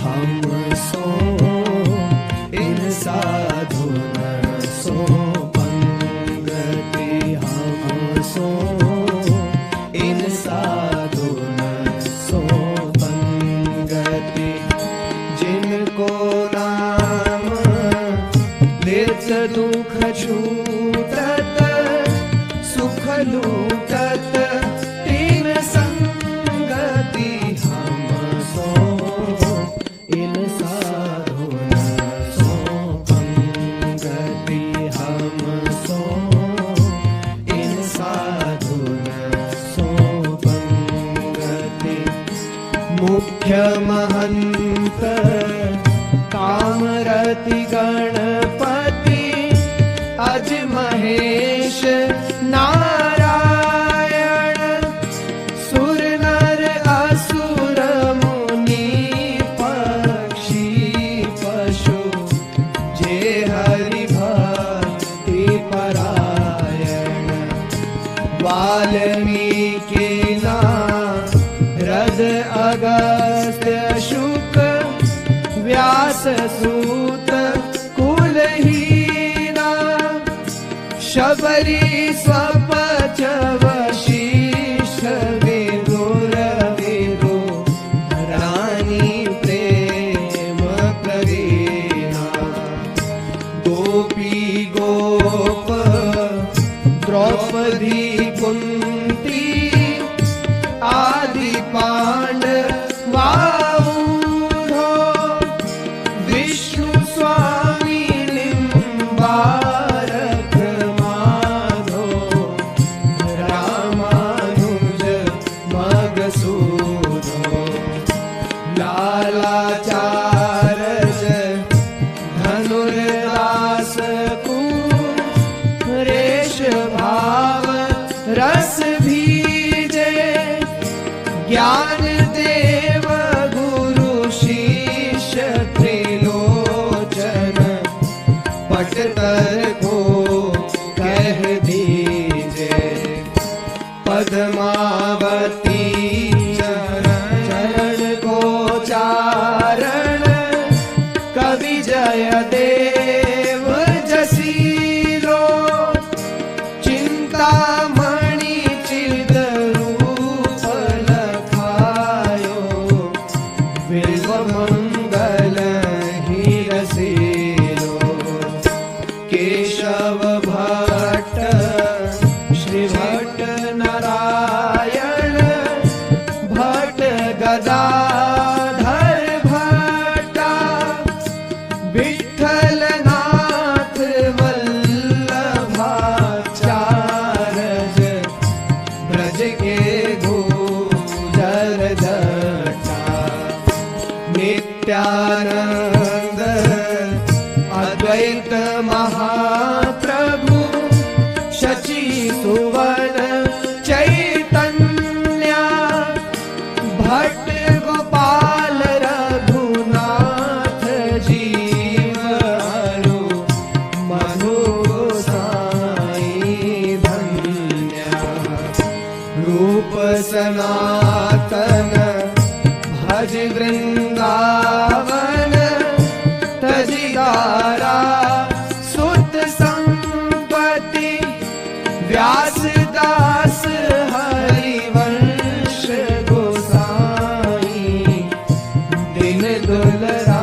हम सो इन साधु न सो पंगति। हम सो इन साधु न सो पंगति। जिनको नाम लेत दुख छूटत सुख लूटत तीन संगति। हम सो इन साधु न सो पंगति। हम सो इन साधु न सो पंगति। मुख्य महंत कामरति गणपति अज महेश नारायण। सुर नर असुर मुनि पक्षी पशु जे हरि भक्ति परायण। वाल्मीकि नारद अगस्त्य शुक व्यास सूत कुलहीना। शबरी स्वपच वशिष्ठ विदुर विदु रानी प्रेम प्रवीणा। गोपी गोप द्रौपदी कुंती आदि पांडवाऊढ़ो। विष्णु स्वामी निम्बारक माधो। रामानुज मगसूदो। लालाचार्य धनुर्दास कुरेश भाव रस भीजे। ज्ञान देव गुरु शिष्य त्रिलोचन पटतर को कह दीजे। पद्मावती चरण को चारण कवि जय देव जसीलो। चिंतामणि चिद रूप लखायो बिल्व मंगल ही रसीलो। केशव भट्ट श्री भट्ट नारायण भट्ट गदाधर भट्टा। विठ्ठल नाथ वल्लभाचार्य ब्रज के गुजर जटा। नित्यानंद अद्वैत महाप्रभु शचि सुवन चैतन्य। भट्ट गोपाल रघुनाथ जीवरु मनु साई धन्य। रूप सनातन भज वृंदावन तजिदारा सुत संपत्ति। व्यासदास हरिवंश गोसाई दिन दुलरा।